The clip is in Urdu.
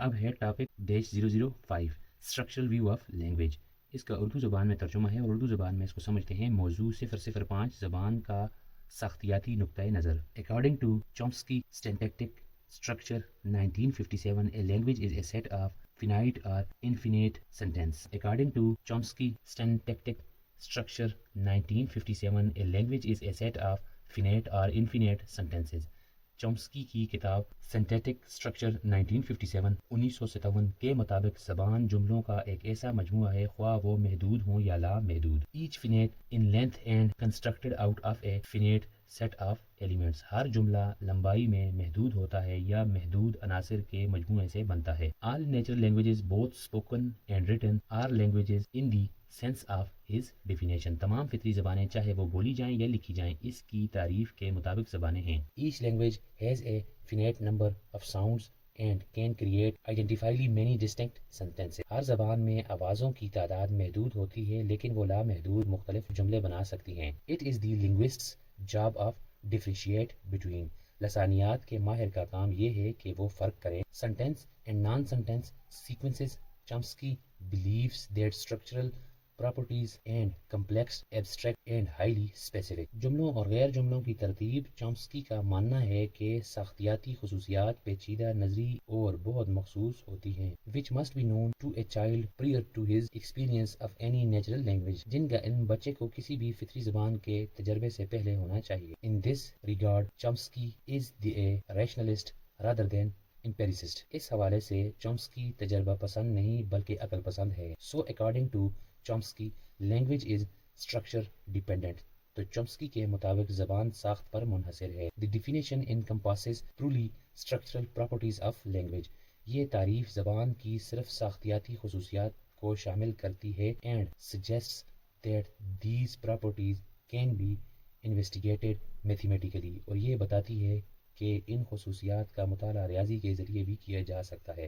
اب ہے topic -005 structural view of language. اس کا اردو زبان میں ترجمہ ہے اور اردو زبان میں اس کو سمجھتے ہیں موضوع 005 زبان کا ساختیاتی نقطۂ نظر. According to Chomsky syntactic structure 1957, a language is a set of finite or infinite sentence. According to Chomsky syntactic structure 1957, a language is a set of finite or infinite sentences. Chomsky کی کتاب سنٹیٹک اسٹرکچر 1957 کے مطابق زبان جملوں کا ایک ایسا مجموعہ ہے خواہ وہ محدود ہوں یا لا محدود. Each finite in length and constructed out of a finite set of elements. ہر جملہ لمبائی میں محدود ہوتا ہے یا محدود عناصر کے مجموعے سے بنتا ہے. All natural languages both spoken and written are languages in the sense of his definition. تمام فطری زبانیں چاہے وہ بولی جائیں یا لکھی جائیں اس کی تعریف کے مطابق زبانیں ہیں. Each language has a finite number of sounds and can create identifiably many distinct sentences. ہر زبان میں آوازوں کی تعداد محدود ہوتی ہے لیکن وہ لامحدود مختلف جملے بنا سکتی ہیں. It is the linguists job of differentiate between. لسانیات کے ماہر کا کام یہ ہے کہ وہ فرق کرے sentence and non sentence sequences. Chomsky believes that structural properties and complex, abstract and highly specific. جملوں اور غیر جملوں کی ترتیب. چامسکی کا ماننا ہے کہ ساختیاتی خصوصیات پیچیدہ نظری اور بہت مخصوص ہوتی ہیں which must be known to a child prior to his experience of any natural language. جن کا علم بچے کو کسی بھی فطری زبان کے تجربے سے پہلے ہونا چاہیے. In this regard, Chomsky is a rationalist rather than empiricist. اس حوالے سے چومسکی تجربہ پسند نہیں بلکہ عقل پسند ہے. So according to Chomsky, language is structure dependent. تو چومسکی کے مطابق زبان ساخت پر منحصر ہے. The definition encompasses truly structural properties of language. یہ تعریف زبان کی صرف ساختیاتی خصوصیات کو شامل کرتی ہے and suggests that these properties can be investigated mathematically. اور یہ بتاتی ہے کہ ان خصوصیات کا مطالعہ ریاضی کے ذریعے بھی کیا جا سکتا ہے.